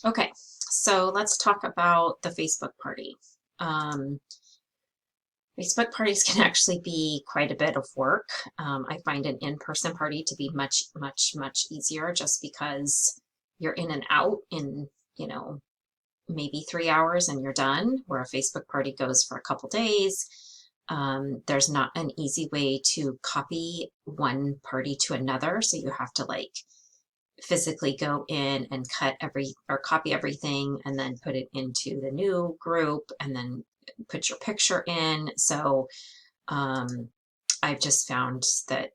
Okay, so let's talk about the Facebook party. Um, Facebook parties can actually be quite a bit of work. I find an in-person party to be much, much, much easier just because you're in and out in, you know, maybe 3 hours and you're done, where a Facebook party goes for a couple days. There's not an easy way to copy one party to another, so you have to like physically go in and cut every or copy everything and then put it into the new group and then put your picture in. So um, I've just found that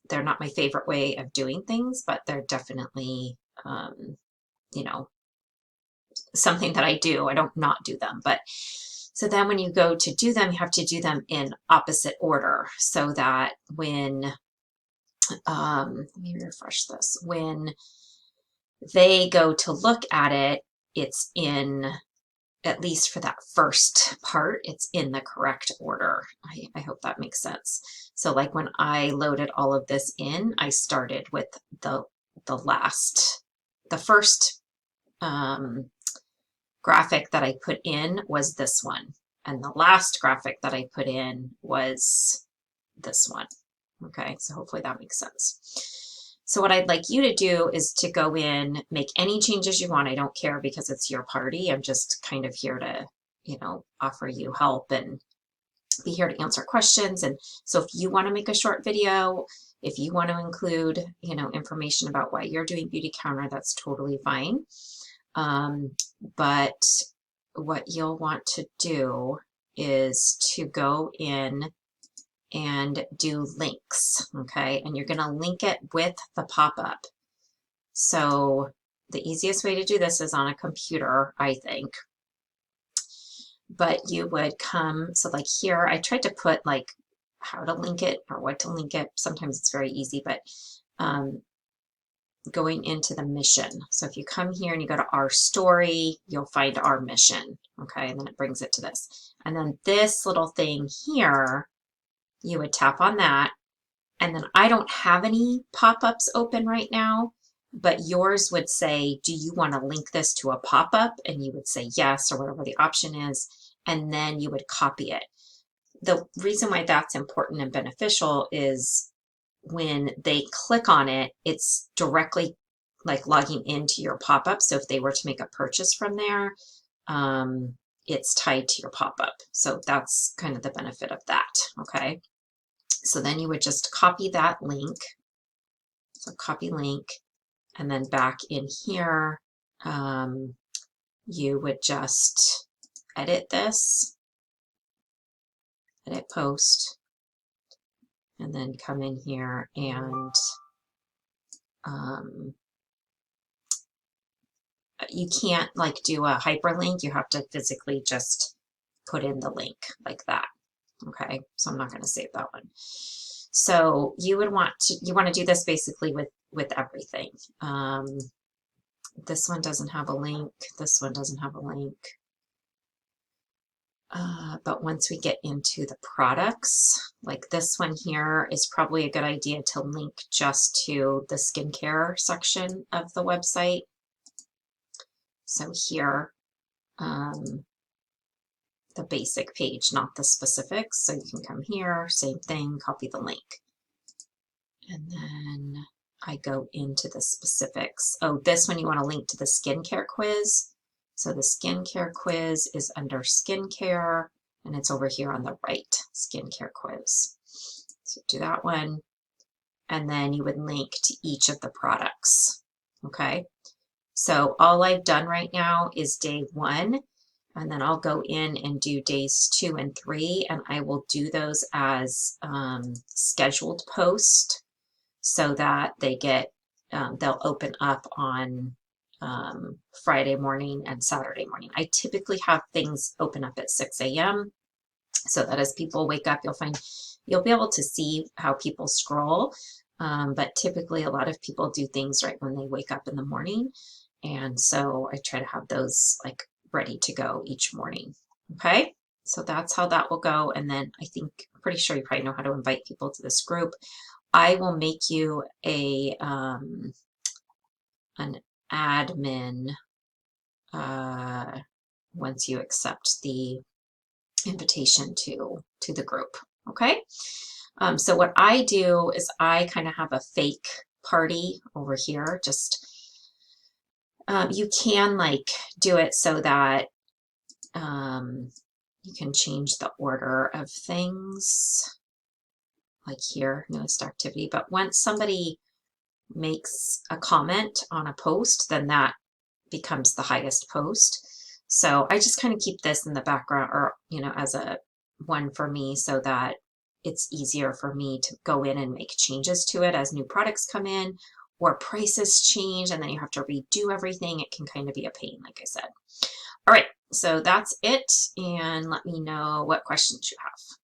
they're not my favorite way of doing things, but they're definitely you know something that I do. I don't not do them, but so then when you go to do them, you have to do them in opposite order so that when let me refresh this. When they go to look at it, it's in, at least for that first part, it's in the correct order. I hope that makes sense. So like when I loaded all of this in, I started with the last, the first graphic that I put in was this one. And the last graphic that I put in was this one. Okay, so hopefully that makes sense. So what I'd like you to do is to go in, make any changes you want. I don't care because it's your party. I'm just kind of here to, offer you help and be here to answer questions. And so if you want to make a short video, if you want to include, information about why you're doing Beautycounter, that's totally fine. But what you'll want to do is to go in and do links, okay? And you're gonna link it with the pop-up. So the easiest way to do this is on a computer, I think. But you would come, so like here, I tried to put like how to link it or what to link it. Sometimes it's very easy, but going into the mission. So if you come here and you go to our story, you'll find our mission, okay? And then it brings it to this. And then this little thing here, you would tap on that. And then I don't have any pop-ups open right now, but yours would say, do you want to link this to a pop-up? And you would say yes, or whatever the option is, and then you would copy it. The reason why that's important and beneficial is when they click on it, it's directly like logging into your pop-up. So if they were to make a purchase from there, it's tied to your pop-up. So that's kind of the benefit of that, okay? So then you would just copy that link. So copy link, and then back in here, you would just edit this, edit post, and then come in here and you can't like do a hyperlink. You have to physically just put in the link like that. Okay, so I'm not going to save that one. So you want to do this basically with everything. This one doesn't have a link. This one doesn't have a link. But once we get into the products, like this one here is probably a good idea to link just to the skincare section of the website. So here, the basic page, not the specifics. So you can come here, same thing, copy the link. And then I go into the specifics. Oh, this one you want to link to the skincare quiz. So the skincare quiz is under skincare and it's over here on the right, skincare quiz. So do that one. And then you would link to each of the products. Okay. So all I've done right now is day 1. And then I'll go in and do days 2 and 3, and I will do those as scheduled post so that they get, they'll open up on Friday morning and Saturday morning. I typically have things open up at 6 a.m. so that as people wake up, you'll be able to see how people scroll. But typically a lot of people do things right when they wake up in the morning. And so I try to have those like ready to go each morning. Okay, so that's how that will go. And then I'm pretty sure you probably know how to invite people to this group. I will make you an admin once you accept the invitation to the group. Okay. So what I do is I kind of have a fake party over here. Just you can like do it so that you can change the order of things, like here, newest activity. But once somebody makes a comment on a post, then that becomes the highest post. So I just kind of keep this in the background, or as a one for me, so that it's easier for me to go in and make changes to it as new products come in or prices change, and then you have to redo everything. It can kind of be a pain, like I said. All right, so that's it, and let me know what questions you have.